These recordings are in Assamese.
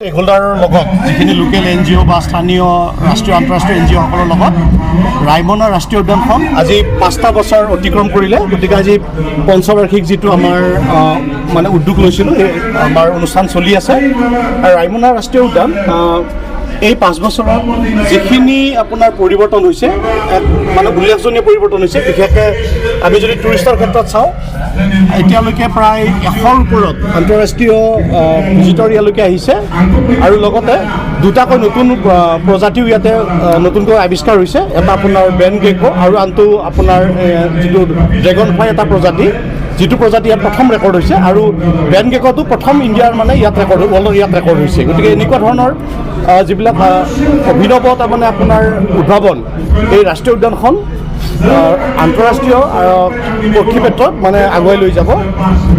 হোল্ডাৰৰ লগত যিখিনি লোকেল NGO বা স্থানীয় ৰাষ্ট্ৰীয় আন্তঃৰাষ্ট্ৰীয় NGO-সকলৰ লগত ৰাইমনা ৰাষ্ট্ৰীয় উদ্যানখন আজি 5টা বছৰ অতিক্ৰম কৰিলে। গতিকে আজি পঞ্চবাৰ্ষিক যিটো আমাৰ মানে উদ্যোগ লৈছিলোঁ, সেই আমাৰ অনুষ্ঠান চলি আছে। আৰু ৰাইমনা ৰাষ্ট্ৰীয় উদ্যান এই 5 বছৰত যিখিনি আপোনাৰ পৰিৱৰ্তন হৈছে, মানে উল্লেখজনীয় পৰিৱৰ্তন হৈছে। বিশেষকৈ আমি যদি টুৰিষ্টৰ ক্ষেত্ৰত চাওঁ, এতিয়ালৈকে প্ৰায় 100ৰ ওপৰত আন্তঃৰাষ্ট্ৰীয় ভিজিটৰ ইয়ালৈকে আহিছে। আৰু লগতে দুটাকৈ নতুন প্ৰজাতিও ইয়াতে নতুনকৈ আৱিষ্কাৰ হৈছে। এটা আপোনাৰ বেন গেকো আৰু আনটো আপোনাৰ যিটো ড্ৰেগন ফ্লাই এটা প্ৰজাতি, যিটো প্ৰজাতি ইয়াত প্ৰথম ৰেকৰ্ড হৈছে। আৰু বেন গেকটো প্ৰথম ইণ্ডিয়াৰ মানে ইয়াত ৰেকৰ্ড, ৱৰ্ল্ডৰ ইয়াত ৰেকৰ্ড হৈছে। গতিকে এনেকুৱা ধৰণৰ যিবিলাক অভিনৱ তাৰমানে আপোনাৰ উদ্ভাৱন এই ৰাষ্ট্ৰীয় উদ্যানখন আন্তঃৰাষ্ট্ৰীয় পক্ষী ক্ষেত্ৰত মানে আগুৱাই লৈ যাব।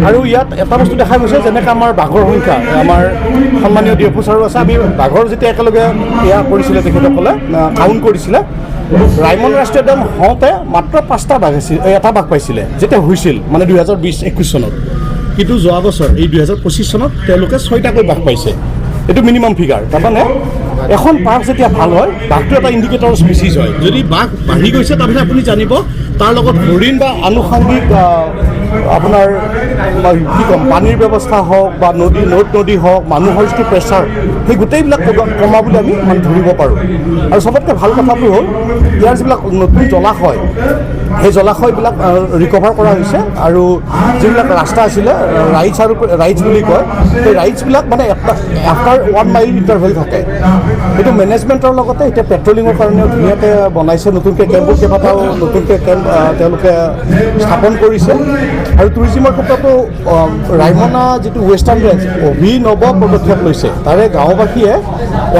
আৰু ইয়াত এটা বস্তু দেখা গৈছে, যেনেকৈ আমাৰ বাঘৰ সংখ্যা, আমাৰ সন্মানীয় ডি অফিচাৰো আছে। আমি বাঘৰ যেতিয়া একেলগে এয়া কৰিছিলে, তেখেতসকলে কাউণ্ট কৰিছিলে, ৰাইমনা ৰাষ্ট্ৰীয় উদ্যান হওঁতে মাত্ৰ 5টা বাঘ আছিল, এটা বাঘ পাইছিলে যেতিয়া হৈছিল মানে 2020-21 চনত। কিন্তু যোৱা বছৰ এই 2025 চনত তেওঁলোকে 6টাকৈ বাঘ পাইছে। এইটো মিনিমাম ফিগাৰ। তাৰমানে এখন পাৰ্ক যেতিয়া ভাল হয়, বাঘটো এটা ইণ্ডিকেটৰ স্পেচিছ হয়। যদি বাঘ বাঢ়ি গৈছে, তাৰমানে আপুনি জানিব তাৰ লগত হৰিণ বা আনুষংগিক আপোনাৰ কি ক'ম, পানীৰ ব্যৱস্থা হওক বা নদী হওক, মানুহৰ যিটো প্ৰেছাৰ, সেই গোটেইবিলাক কমা বুলি আমি মানে ধৰিব পাৰোঁ। আৰু চবতকৈ ভাল কথাটো হ'ল, ইয়াৰ যিবিলাক নতুন জলাশয়, সেই জলাশয়বিলাক ৰিকভাৰ কৰা হৈছে। আৰু যিবিলাক ৰাস্তা আছিলে, ৰাইডছ বুলি কয়, সেই ৰাইডছবিলাক মানে আফটাৰ 1 মাইল ইণ্টাৰভেল থাকে। সেইটো মেনেজমেণ্টৰ লগতে এতিয়া পেট্ৰলিঙৰ কাৰণেও ধুনীয়াকৈ বনাইছে। নতুনকৈ কেম্পৰ কেইবাটাও নতুনকৈ কেম্প তেওঁলোকে স্থাপন কৰিছে। আৰু টুৰিজিমৰ ক্ষেত্ৰতো ৰাইমনা যিটো ৱেষ্টাৰ্ণ ৰেঞ্জ অভিনৱ পদক্ষেপ লৈছে। তাৰে গাঁওবাসীয়ে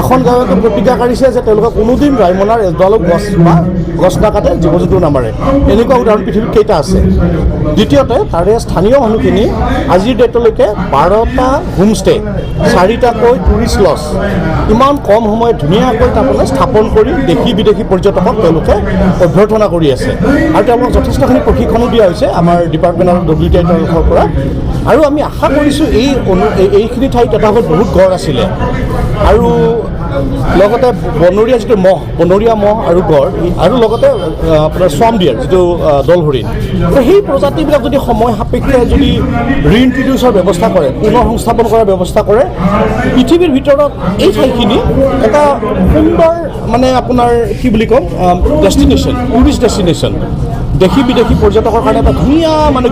এখন গাঁৱতে প্ৰতিজ্ঞা কৰিছে যে তেওঁলোকে কোনোদিন ৰাইমনাৰ এডালো গছ নাকাটে, জীৱ জন্তু নামাৰে। এনেকুৱা উদাহৰণ পৃথিৱীত কেইটা আছে। দ্বিতীয়তে, তাৰে স্থানীয় মানুহখিনি আজিৰ ডেটলৈকে 12টা হোমষ্টে, 4টাকৈ টুৰিষ্ট লজ ইমান কম সময়ত ধুনীয়াকৈ তাৰমানে স্থাপন কৰি দেশী বিদেশী পৰ্যটকক তেওঁলোকে অভ্যৰ্থনা কৰি আছে। আৰু তেওঁলোকক যথেষ্টখিনি প্ৰশিক্ষণো দিয়া হৈছে আমাৰ ডিপাৰ্টমেণ্ট অফ WTI তৰফৰ পৰা। আৰু আমি আশা কৰিছোঁ এইখিনি ঠাইত এটা সময়ত বহুত গড় আছিলে। আৰু লগতে বনৰীয়া যিটো বনৰীয়া মহ আৰু গড়, আৰু লগতে আপোনাৰ স্বাম ডিয়াৰ যিটো দল হৰিণ, সেই প্ৰজাতিবিলাক যদি সময় সাপেক্ষে যদি ৰিইনট্ৰডিউচৰ ব্যৱস্থা কৰে, পুনৰ সংস্থাপন কৰাৰ ব্যৱস্থা কৰে, পৃথিৱীৰ ভিতৰত এই ঠাইখিনি এটা সুন্দৰ মানে আপোনাৰ কি বুলি ক'ম, ডেষ্টিনেশ্যন, টুৰিষ্ট ডেষ্টিনেশ্যন, দেশী বিদেশী পৰ্যটকৰ কাৰণে এটা ধুনীয়া মানে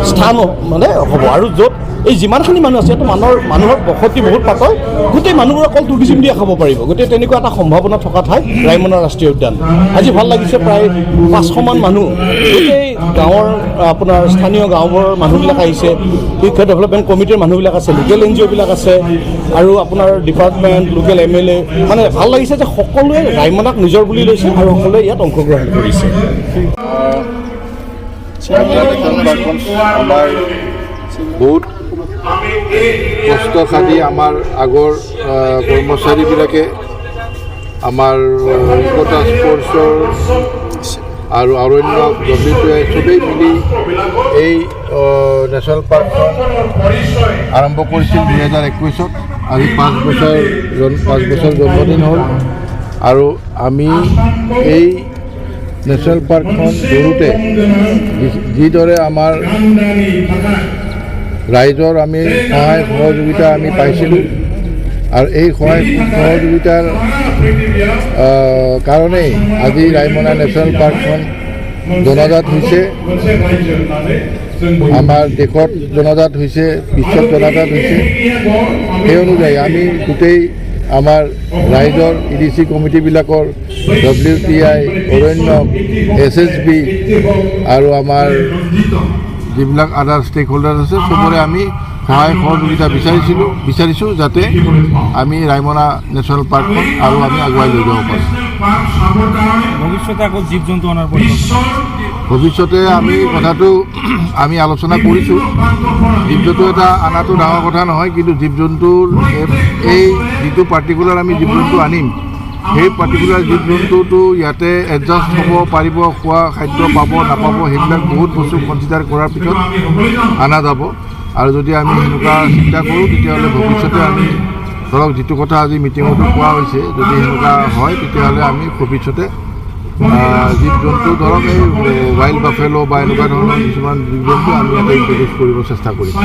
স্থান মানে হ'ব। আৰু য'ত এই যিমানখিনি মানুহ আছে, সেইটো মানুহৰ বসতি বহুত পাতল, গোটেই মানুহবোৰ অকল টুৰিজিম দিয়ে খাব পাৰিব। গতিকে তেনেকুৱা এটা সম্ভাৱনা থকা ঠাই ৰাইমনা ৰাষ্ট্ৰীয় উদ্যান। আজি ভাল লাগিছে, প্ৰায় 500মান মানুহ গোটেই গাঁৱৰ আপোনাৰ স্থানীয় গাঁওবোৰৰ মানুহবিলাক আহিছে, শিক্ষা ডেভেলপমেণ্ট কমিটিৰ মানুহবিলাক আছে, লোকেল NGO-বিলাক আছে, আৰু আপোনাৰ ডিপাৰ্টমেণ্ট, লোকেল MLA, মানে ভাল লাগিছে যে সকলোৱে ৰাইমনাক নিজৰ বুলি লৈছে আৰু সকলোৱে ইয়াত অংশগ্ৰহণ কৰিছে। বহুত কষ্ট খাটি আমাৰ আগৰ কৰ্মচাৰীবিলাকে আমাৰ ইকতা স্পৰ্টছৰ আৰু অৰণ্য WTI চবেই মিলি এই নেশ্যনেল পাৰ্কখন আৰম্ভ কৰিছিল 2021-ত। আজি 5 বছৰ জন্মদিন হ'ল। আৰু আমি এই নেশ্যনেল পাৰ্কখন গঢ়োতে যিদৰে আমাৰ ৰাইজৰ আমি সহায় সহযোগিতা আমি পাইছিলোঁ, আৰু এই সহায় সহযোগিতাৰ কাৰণেই আজি ৰাইমনা নেশ্যনেল পাৰ্কখন জনাজাত হৈছে, আমাৰ দেশত জনাজাত হৈছে, বিশ্বত জনাজাত হৈছে। সেই অনুযায়ী আমি গোটেই আমাৰ ৰাইজৰ EDC কমিটিবিলাকৰ, WTI, অৰণ্য, SSB আৰু আমাৰ যিবিলাক আদাৰ ষ্টেক হোল্ডাৰ আছে, চবৰে আমি সহায় সহযোগিতা বিচাৰিছোঁ যাতে আমি ৰাইমনা নেশ্যনেল পাৰ্কখন আৰু আমি আগুৱাই লৈ যাব পাৰোঁ। ভৱিষ্যতে আকৌ জীৱ জন্তু অনাৰ ভৱিষ্যতে আমি কথাটো আমি আলোচনা কৰিছোঁ। জীৱ জন্তু এটা অনাটো ডাঙৰ কথা নহয়, কিন্তু জীৱ জন্তুৰ এই যিটো পাৰ্টিকুলাৰ আমি জীৱ জন্তু আনিম, সেই পাৰ্টিকুলাৰ জীৱ জন্তুটো ইয়াতে এডজাষ্ট হ'ব পাৰিব, খোৱা খাদ্য পাব নাপাব, সেইবিলাক বহুত বস্তু কনচিডাৰ কৰাৰ পিছত অনা যাব। আৰু যদি আমি সেনেকুৱা চিন্তা কৰোঁ, তেতিয়াহ'লে ভৱিষ্যতে আমি ধৰক যিটো কথা আজি মিটিঙতো কোৱা হৈছে যদি সেনেকুৱা হয় তেতিয়াহ'লে আমি ভৱিষ্যতে জীৱ জন্তু ধৰক এই ৱাইল্ড বাফেলো বা এনেকুৱা ধৰণৰ কিছুমান জীৱ জন্তু আমি ইয়াতে ইণ্ট্ৰডিউচ কৰিব চেষ্টা কৰিম।